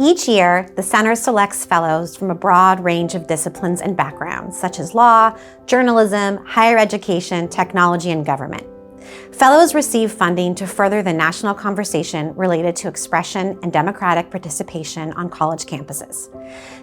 Each year, the center selects fellows from a broad range of disciplines and backgrounds, such as law, journalism, higher education, technology, and government. Fellows receive funding to further the national conversation related to expression and democratic participation on college campuses.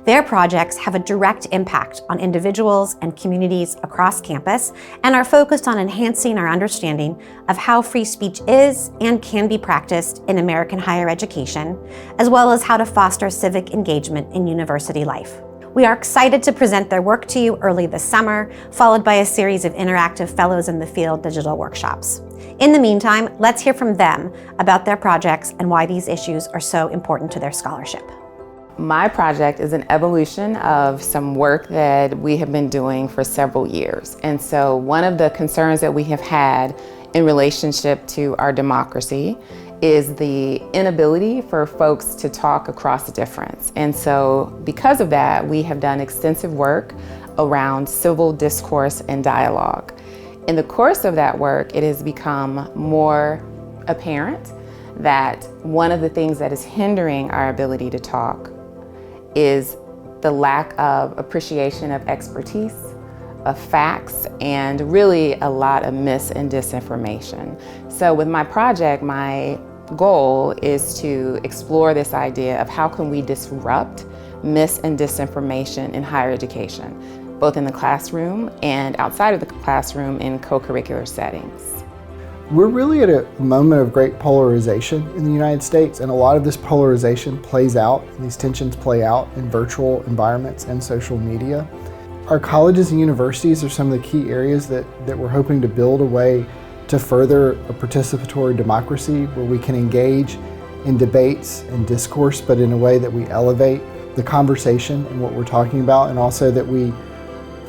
Their projects have a direct impact on individuals and communities across campus and are focused on enhancing our understanding of how free speech is and can be practiced in American higher education, as well as how to foster civic engagement in university life. We are excited to present their work to you early this summer, followed by a series of interactive Fellows in the Field digital workshops. In the meantime, let's hear from them about their projects and why these issues are so important to their scholarship. My project is an evolution of some work that we have been doing for several years. And so one of the concerns that we have had in relationship to our democracy is the inability for folks to talk across difference. And so because of that, we have done extensive work around civil discourse and dialogue. In the course of that work, it has become more apparent that one of the things that is hindering our ability to talk is the lack of appreciation of expertise, of facts, and really a lot of mis and disinformation. So with my project, my goal is to explore this idea of how can we disrupt mis and disinformation in higher education, both in the classroom and outside of the classroom in co-curricular settings. We're really at a moment of great polarization in the United States, and a lot of this polarization plays out, and these tensions play out in virtual environments and social media. Our colleges and universities are some of the key areas that we're hoping to build a way to further a participatory democracy where we can engage in debates and discourse, but in a way that we elevate the conversation and what we're talking about, and also that we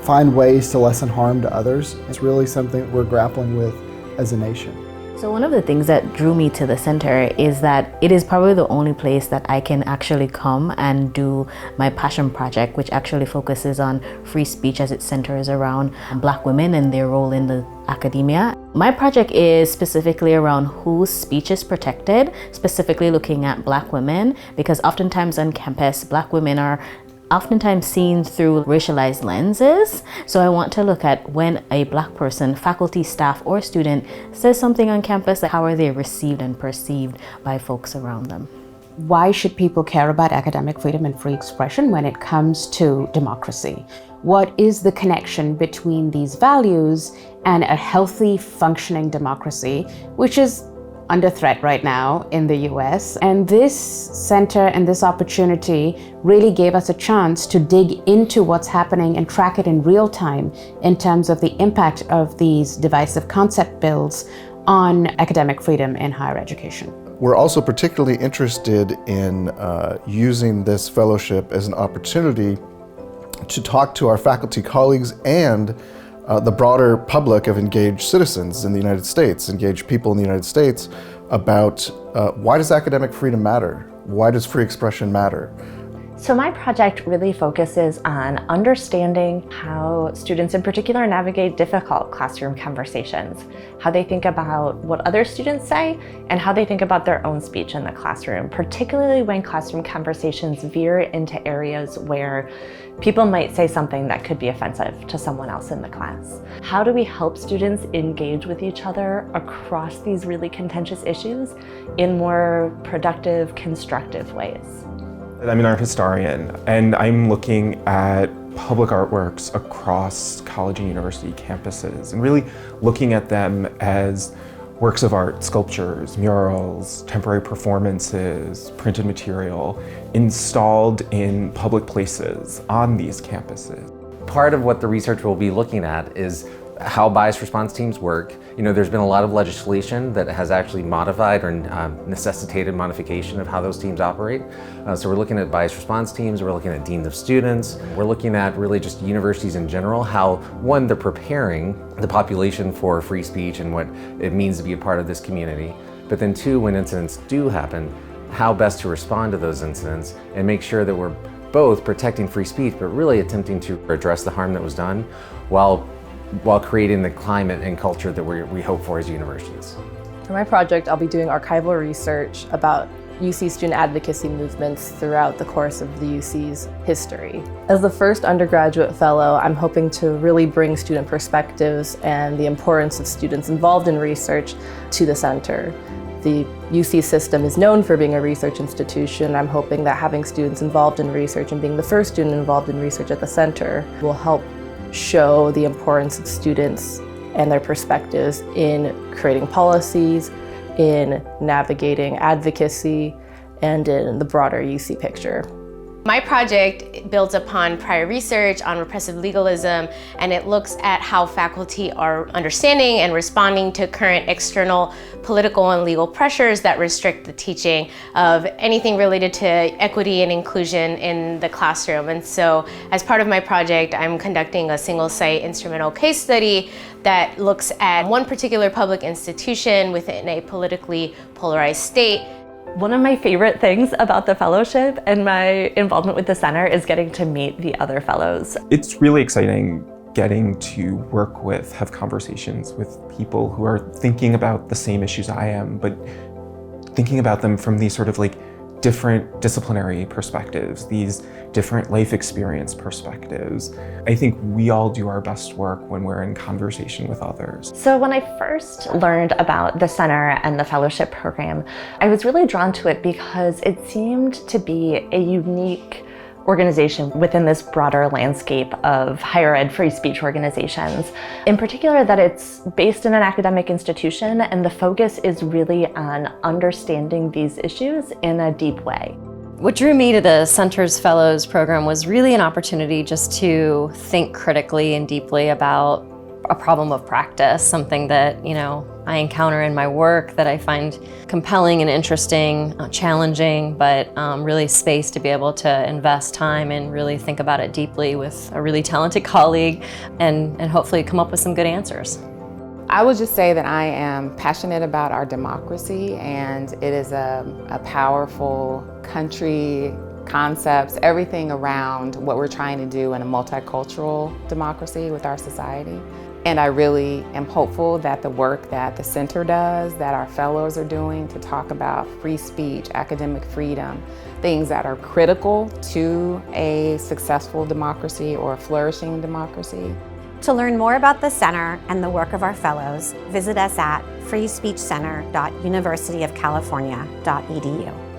find ways to lessen harm to others. It's really something that we're grappling with as a nation. So one of the things that drew me to the center is that it is probably the only place that I can actually come and do my passion project, which actually focuses on free speech as it centers around Black women and their role in the academia. My project is specifically around whose speech is protected, specifically looking at Black women, because oftentimes on campus, Black women are oftentimes seen through racialized lenses. So I want to look at when a Black person, faculty, staff, or student says something on campus, how are they received and perceived by folks around them? Why should people care about academic freedom and free expression when it comes to democracy? What is the connection between these values and a healthy, functioning democracy, which is under threat right now in the US? And this center and this opportunity really gave us a chance to dig into what's happening and track it in real time in terms of the impact of these divisive concept bills on academic freedom in higher education. We're also particularly interested in using this fellowship as an opportunity to talk to our faculty colleagues and the broader public of engaged citizens in the United States, engaged people in the United States, about why does academic freedom matter? Why does free expression matter? So my project really focuses on understanding how students in particular navigate difficult classroom conversations, how they think about what other students say, and how they think about their own speech in the classroom, particularly when classroom conversations veer into areas where people might say something that could be offensive to someone else in the class. How do we help students engage with each other across these really contentious issues in more productive, constructive ways? I'm an art historian, and I'm looking at public artworks across college and university campuses, and really looking at them as works of art, sculptures, murals, temporary performances, printed material, installed in public places on these campuses. Part of what the research will be looking at is how bias response teams work. You know, there's been a lot of legislation that has actually modified or necessitated modification of how those teams operate. So we're looking at bias response teams, we're looking at deans of students, we're looking at really just universities in general, how, one, they're preparing the population for free speech and what it means to be a part of this community, but then two, when incidents do happen, how best to respond to those incidents and make sure that we're both protecting free speech, but really attempting to address the harm that was done while creating the climate and culture that we hope for as universities. For my project, I'll be doing archival research about UC student advocacy movements throughout the course of the UC's history. As the first undergraduate fellow, I'm hoping to really bring student perspectives and the importance of students involved in research to the center. The UC system is known for being a research institution. I'm hoping that having students involved in research and being the first student involved in research at the center will help show the importance of students and their perspectives in creating policies, in navigating advocacy, and in the broader UC picture. My project builds upon prior research on repressive legalism, and it looks at how faculty are understanding and responding to current external political and legal pressures that restrict the teaching of anything related to equity and inclusion in the classroom. And so as part of my project, I'm conducting a single site instrumental case study that looks at one particular public institution within a politically polarized state. One of my favorite things about the fellowship and my involvement with the center is getting to meet the other fellows. It's really exciting getting to work with, have conversations with people who are thinking about the same issues I am, but thinking about them from these sort of like different disciplinary perspectives, these different life experience perspectives. I think we all do our best work when we're in conversation with others. So when I first learned about the center and the fellowship program, I was really drawn to it because it seemed to be a unique organization within this broader landscape of higher ed free speech organizations. In particular, that it's based in an academic institution and the focus is really on understanding these issues in a deep way. What drew me to the Center's Fellows program was really an opportunity just to think critically and deeply about a problem of practice, something that, I encounter in my work that I find compelling and interesting, challenging, but really space to be able to invest time and really think about it deeply with a really talented colleague and hopefully come up with some good answers. I would just say that I am passionate about our democracy, and it is a powerful country, concepts, everything around what we're trying to do in a multicultural democracy with our society. And I really am hopeful that the work that the center does, that our fellows are doing to talk about free speech, academic freedom, things that are critical to a successful democracy or a flourishing democracy. To learn more about the center and the work of our fellows, visit us at freespeechcenter.universityofcalifornia.edu.